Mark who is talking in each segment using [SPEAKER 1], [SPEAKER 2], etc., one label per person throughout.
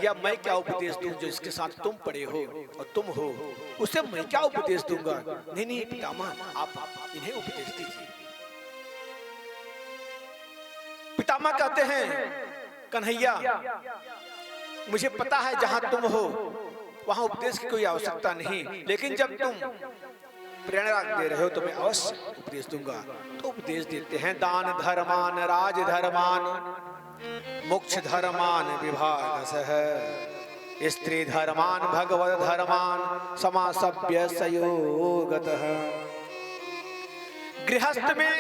[SPEAKER 1] या मैं क्या उपदेश दूं जो इसके साथ तुम पड़े हो और तुम हो, उसे मैं क्या उपदेश दूंगा? नहीं नहीं पितामह, आप इन्हें उपदेश दीजिए। पितामह कहते हैं, कन्हैया मुझे पता है जहां तुम हो वहां उपदेश की कोई आवश्यकता नहीं, लेकिन जब तुम प्रेरणा दे रहे हो तो मैं अवश्य उपदेश दूंगा। तो उपदेश देते हैं, दान धर्मान राज धर्मान मोक्ष धर्मान विभागसः, स्त्री धर्मान भगवत धर्मान समासभ्य संयोगतः। गृहस्थ में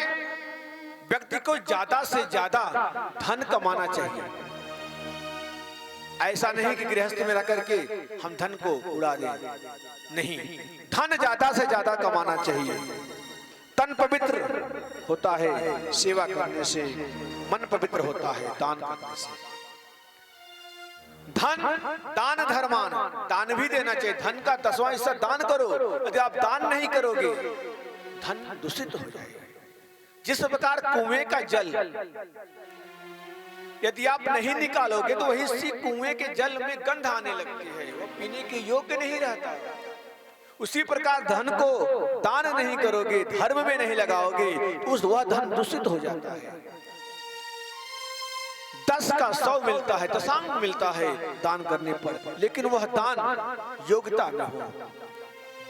[SPEAKER 1] व्यक्ति को ज्यादा से ज्यादा धन कमाना चाहिए। ऐसा नहीं कि गृहस्थ में रह करके हम धन को उड़ा दें, नहीं, धन ज्यादा से ज्यादा कमाना चाहिए। तन पवित्र होता है सेवा करने से, मन पवित्र होता है दान करने से। धन दान धर्मान, दान भी देना चाहिए। धन का 10वां हिस्सा दान करो। यदि आप दान नहीं करोगे धन दूषित हो जाएगा। जिस प्रकार कुएं का जल यदि आप नहीं निकालोगे तो वही सी कुएं के जल में गंध आने लगती है, वो पीने के योग्य नहीं रहता। उसी प्रकार धन को दान नहीं करोगे, धर्म में नहीं लगाओगे तो उस वह धन दूषित हो जाता है। 10 का 100 मिलता है, दशांग मिलता है दान करने पर, लेकिन वह दान योग्यता न हो,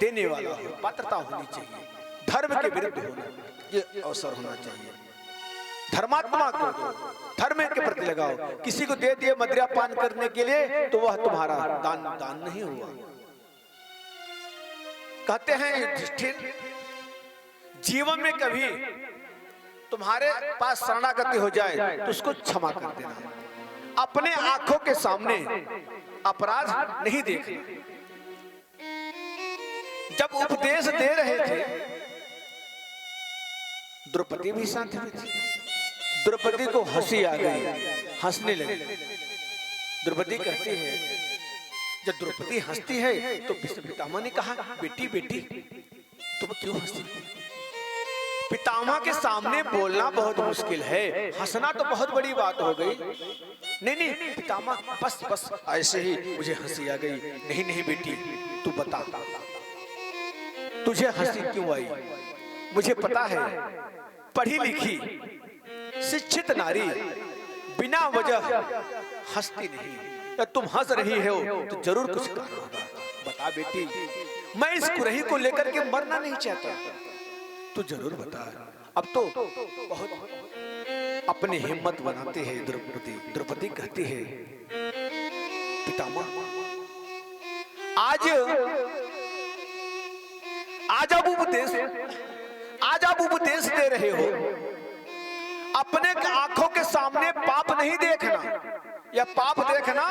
[SPEAKER 1] देने वाला हो, पात्रता होनी चाहिए, धर्म के विरुद्ध होना ये अवसर होना चाहिए। धर्मात्मा को दो, धर्म के प्रति लगाओ। किसी को दे दिए मदिरा पान करने के लिए तो वह तुम्हारा दान नहीं हुआ। कहते हैं युधिष्ठिर, जीवन में कभी तुम्हारे पास शरणागति हो जाए तो उसको क्षमा कर देना। अपने आंखों के सामने अपराध नहीं देखना। जब उपदेश दे रहे थे द्रौपदी भी साथ में थी। द्रौपदी को हंसी आ गई, हंसने लगी। द्रौपदी कहती है, जब द्रौपदी हंसती है तो पितामह ने कहा, बेटी बेटी तुम क्यों हंसती? पितामह के सामने बोलना बहुत मुश्किल है, हंसना तो बहुत बड़ी बात हो गई। नहीं नहीं पितामह, बस बस ऐसे ही मुझे हंसी आ गई। नहीं नहीं बेटी तू बता, तुझे हंसी क्यों आई? मुझे पता है पढ़ी लिखी शिक्षित नारी बिना वजह हंसती नहीं। तुम हंस रही हो तो जरूर कुछ कारण होगा। बता बेटी, मैं इस कुरही को लेकर के मरना नहीं चाहता, तू जरूर बता। अब तो बहुत अपनी हिम्मत बनाते हैं द्रौपदी। द्रौपदी कहती है, पितामह आज आप उपदेश दे रहे हो, अपने आंखों के सामने पाप नहीं देखना। या पाप देखना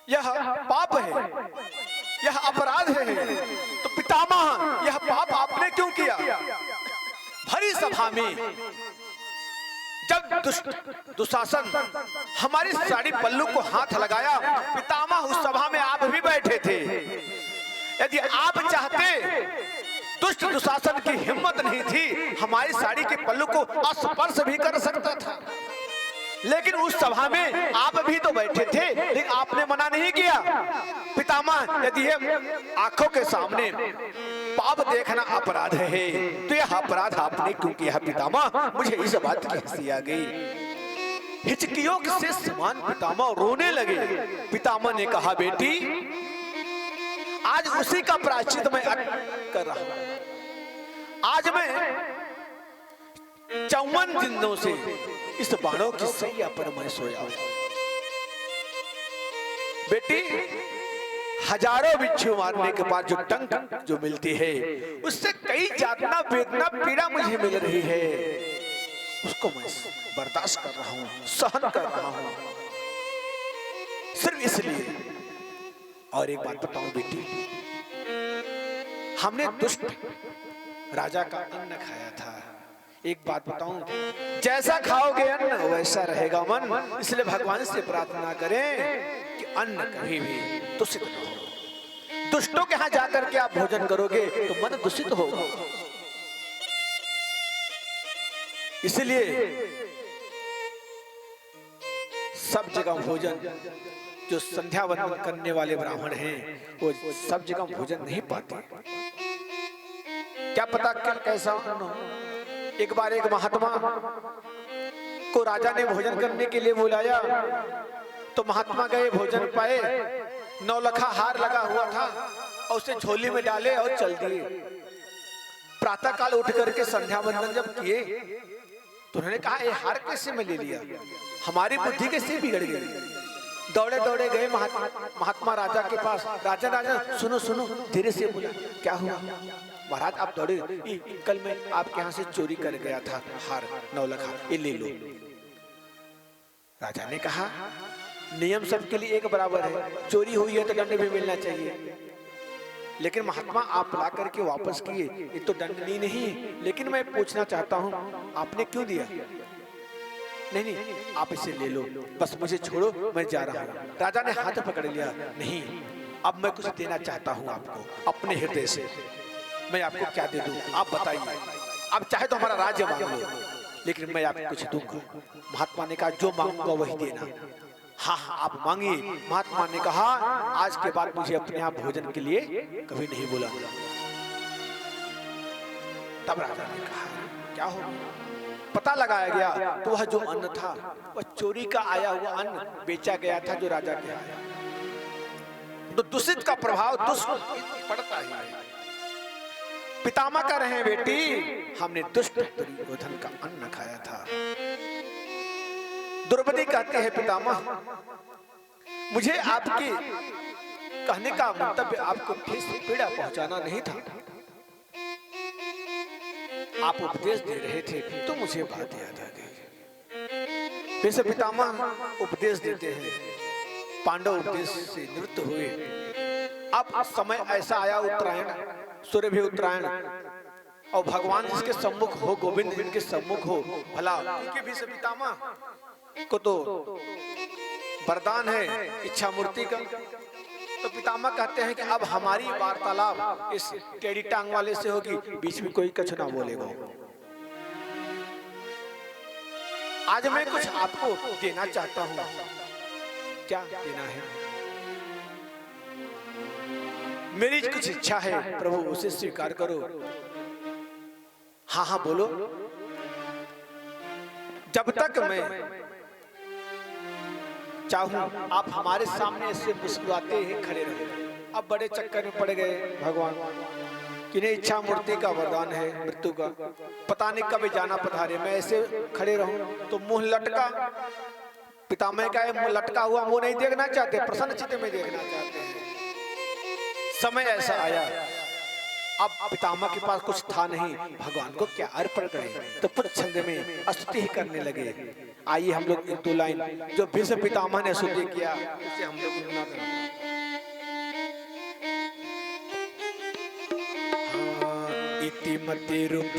[SPEAKER 1] यह पाप है, यह अपराध है। तो पितामह यह पाप आपने क्यों किया? भरी सभा में जब दुशासन हमारी साड़ी पल्लू को हाथ लगाया, पितामह उस सभा में आप भी बैठे थे। यदि आप चाहते, दुष्ट दुशासन की हिम्मत नहीं थी, हमारी साड़ी के पल्लू को स्पर्श भी कर सकता था। लेकिन उस सभा में आप भी तो बैठे थे, लेकिन आपने मना नहीं किया। पितामह यदि ये आंखों के सामने पाप देखना अपराध है तो यह अपराध आपने क्यों किया? पितामह मुझे इस बात की हंसी आ गई। हिचकियों से समान पितामह रोने लगे। पितामह ने कहा, बेटी आज उसी का प्रायश्चित मैं कर रहा हूं। आज मैं 54 दिनों से इस बाणों की सैया पर मैं सोया हूं। बेटी, हजारों बिच्छू मारने के बाद जो टंक जो मिलती है, उससे कई यातना वेदना पीड़ा मुझे मिल रही है, उसको मैं बर्दाश्त कर रहा हूं, सहन कर रहा हूं, सिर्फ इसलिए। और एक बात बताऊं बेटी, हमने दुष्ट राजा का अन्न खाया था। एक बात बताऊं, जैसा खाओगे अन्न वैसा रहेगा मन। इसलिए भगवान से प्रार्थना करें कि अन्न कभी भी दूषित न हो। दुष्टों के यहां जाकर के आप भोजन करोगे तो मन दूषित होगा। इसलिए सब जगह भोजन, जो संध्या वंदन करने वाले ब्राह्मण हैं वो सब जगह भोजन नहीं पाते। क्या पता क्या कैसा। एक बार एक महात्मा को राजा ने भोजन करने के लिए बुलाया, तो महात्मा गए, भोजन पाए, 9 लखा हार लगा हुआ था और उसे झोली में डाले और चल दिए। प्रातः काल उठ करके संध्या वंदन जब किए तो उन्होंने कहा ये हार कैसे मैं ले लिया, हमारी बुद्धि कैसे बिगड़ गई। दौड़े दौड़े गए महात्मा राजा के पास। राजा राजा सुनो सुनो, धीरे से बोला, क्या हुआ महाराज आप दौड़े, कल मैं आपके यहाँ से चोरी कर गया था हार 9 लखा, ये ले लो। राजा ने कहा नियम सबके लिए एक बराबर है, चोरी हुई है तो दंड भी मिलना चाहिए। लेकिन महात्मा आप ला करके वापस किए, ये तो दंडनीय नहीं है। लेकिन मैं पूछना चाहता हूँ आपने क्यों दिया? नहीं नहीं आप इसे ले लो, बस मुझे छोड़ो, मैं जा रहा हूँ। राजा ने हाथ पकड़ लिया, नहीं अब मैं कुछ देना चाहता हूँ आपको अपने हृदय से। मैं आपको क्या दे दूं आप बताइए, आप चाहे तो हमारा राज्य मांग लो, लेकिन मैं आपको कुछ दूंगा। महात्मा ने कहा जो मांगूंगा वही देना। हाँ हाँ आप मांगिए। महात्मा ने कहा आज के बाद मुझे अपने आप भोजन के लिए कभी नहीं बोला। तब राजा ने कहा क्या हो, पता लगाया गया तो वह जो अन्न था वह चोरी का आया हुआ अन्न बेचा गया था जो राजा के आया। तो दूषित का प्रभाव दुष्ट पड़ता है। पितामह कह रहे हैं बेटी हमने दुष्ट दुर्योधन का अन्न खाया था। द्रौपदी कहते हैं पितामह मुझे आपके कहने का मंतव्य आपको ठेस पीड़ा पहुंचाना नहीं था, आप उपदेश दे रहे थे तो मुझे बात याद आ गई। वैसे पितामह उपदेश देते हैं, पांडव उपदेश से निवृत्त हुए। अब समय ऐसा आया उत्तरायण, सूर्य भी उत्तरायण, और भगवान जिसके सम्मुख हो, गोविंद जिनके सम्मुख हो, भला उनके भी पितामह को तो वरदान है इच्छा मूर्ति का। तो पितामह कहते हैं कि अब हमारी वार्तालाप इस टेढ़ी टांग वाले से होगी, बीच में कोई कुछ ना बोलेगा। आज मैं कुछ आपको देना चाहता हूं। क्या देना है? मेरी कुछ इच्छा है प्रभु, उसे स्वीकार करो। हाँ हाँ बोलो। जब तक मैं चाहूं आप हमारे सामने ऐसे मुस्कुराते ही खड़े रहे। अब बड़े चक्कर में पड़ गए भगवान, किन्हें इच्छा मूर्ति का वरदान है मृत्यु का, पता नहीं कब जाना पधारे, मैं ऐसे खड़े रहूं तो मुंह लटका। पितामह का मुंह लटका हुआ मुंह नहीं देखना चाहते, प्रसन्न चित्त में देखना चाहते हैं। समय ऐसा आया, अब पितामह के पास कुछ था नहीं, भगवान को क्या अर्पण करें, तो पुत्र छंद में स्तुति ही करने लगे। आइए हम लोग एक दो लाइन जो भीष्म पितामह ने स्तुति किया उसे हम लोग गुनगुना करें। इति मति रूप